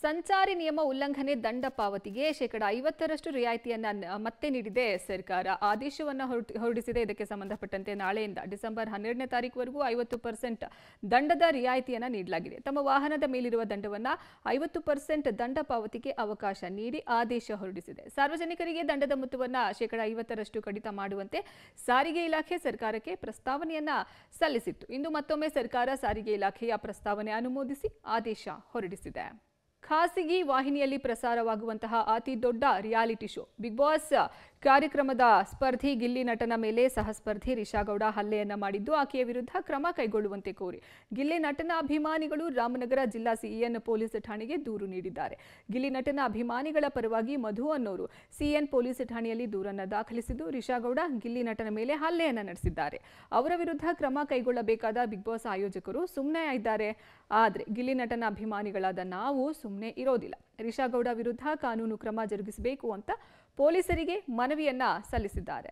ಸಂಚಾರಿ ನಿಯಮ ಉಲ್ಲಂಘನೆ ದಂಡ ಪಾವತಿಗೆ ಶೇಕಡಾ 50ರಷ್ಟು ರಿಯಾಯಿತಿಯನ್ನ ಮತ್ತೆ ನೀಡಿದೆ ಸರ್ಕಾರ. ಆದೇಶವನ್ನು ಹೊರಡಿಸಿದೆ. ಇದಕ್ಕೆ ಸಂಬಂಧಪಟ್ಟಂತೆ ನಾಳೆಯಿಂದ ಡಿಸೆಂಬರ್ 12ನೇ ತಾರೀಕುವರೆಗೂ 50% ದಂಡದ ರಿಯಾಯಿತಿಯನ್ನ ನೀಡಲಾಗಿದೆ. ತಮ್ಮ ವಾಹನದ ಮೇಲಿರುವ ದಂಡವನ್ನ 50% ದಂಡ ಪಾವತಿಗೆ ಅವಕಾಶ ನೀಡಿ ಆದೇಶ ಹೊರಡಿಸಿದೆ. ಸಾರ್ವಜನಿಕರಿಗೆ ದಂಡದ ಮೊತ್ತವನ್ನ ಶೇಕಡಾ 50ರಷ್ಟು ಕಡಿತ ಮಾಡುವಂತೆ ಸಾರಿಗೆ ಇಲಾಖೆ ಸರ್ಕಾರಕ್ಕೆ ಪ್ರಸ್ತಾವನೆಯನ್ನ ಸಲ್ಲಿಸಿತ್ತು. ಇಂದು ಮತ್ತೊಮ್ಮೆ ಸರ್ಕಾರ ಸಾರಿಗೆ ಇಲಾಖೆಯ ಪ್ರಸ್ತಾವನೆ ಅನುಮೋದಿಸಿ ಆದೇಶ ಹೊರಡಿಸಿದೆ. ಖಾಸಗಿ ವಾಹಿನಿಯಲ್ಲಿ ಪ್ರಸಾರವಾಗುವಂತಹ ಅತಿ ದೊಡ್ಡ ರಿಯಾಲಿಟಿ ಶೋ ಬಿಗ್ ಬಾಸ್ ಕಾರ್ಯಕ್ರಮದ ಸ್ಪರ್ಧಿ ಗಿಲ್ಲಿ ನಟನ ಮೇಲೆ ಸಹಸ್ಪರ್ಧಿ ರಿಷಾಗೌಡ ಹಲ್ಲೆಯನ್ನ ಮಾಡಿದ್ದು ಆಕೆಯ ವಿರುದ್ಧ ಕ್ರಮ ಕೈಗೊಳ್ಳುವಂತೆ ಕೋರಿ ಗಿಲ್ಲಿ ನಟನ ಅಭಿಮಾನಿಗಳು ರಾಮನಗರ ಜಿಲ್ಲಾ ಸಿಎನ್ ಪೊಲೀಸ್ ಠಾಣೆಗೆ ದೂರು ನೀಡಿದ್ದಾರೆ. ಗಿಲ್ಲಿ ನಟನ ಅಭಿಮಾನಿಗಳ ಪರವಾಗಿ ಮಧು ಅನ್ನೋರು ಸಿಎನ್ ಪೊಲೀಸ್ ಠಾಣೆಯಲ್ಲಿ ದೂರನ್ನು ದಾಖಲಿಸಿದ್ದು ರಿಷಾಗೌಡ ಗಿಲ್ಲಿ ನಟನ ಮೇಲೆ ಹಲ್ಲೆಯನ್ನ ನಡೆಸಿದ್ದಾರೆ. ಅವರ ವಿರುದ್ಧ ಕ್ರಮ ಕೈಗೊಳ್ಳಬೇಕಾದ ಬಿಗ್ ಬಾಸ್ ಆಯೋಜಕರು ಸುಮ್ಮನೆ ಇದ್ದಾರೆ. ಆದರೆ ಗಿಲ್ಲಿ ನಟನ ಅಭಿಮಾನಿಗಳಾದ ನಾವು ಸುಮ್ಮನೆ ಇರೋದಿಲ್ಲ. ರಿಷಾಗೌಡ ವಿರುದ್ಧ ಕಾನೂನು ಕ್ರಮ ಜರುಗಿಸಬೇಕು ಅಂತ ಪೊಲೀಸರಿಗೆ ಮನವಿಯನ್ನ ಸಲ್ಲಿಸಿದ್ದಾರೆ.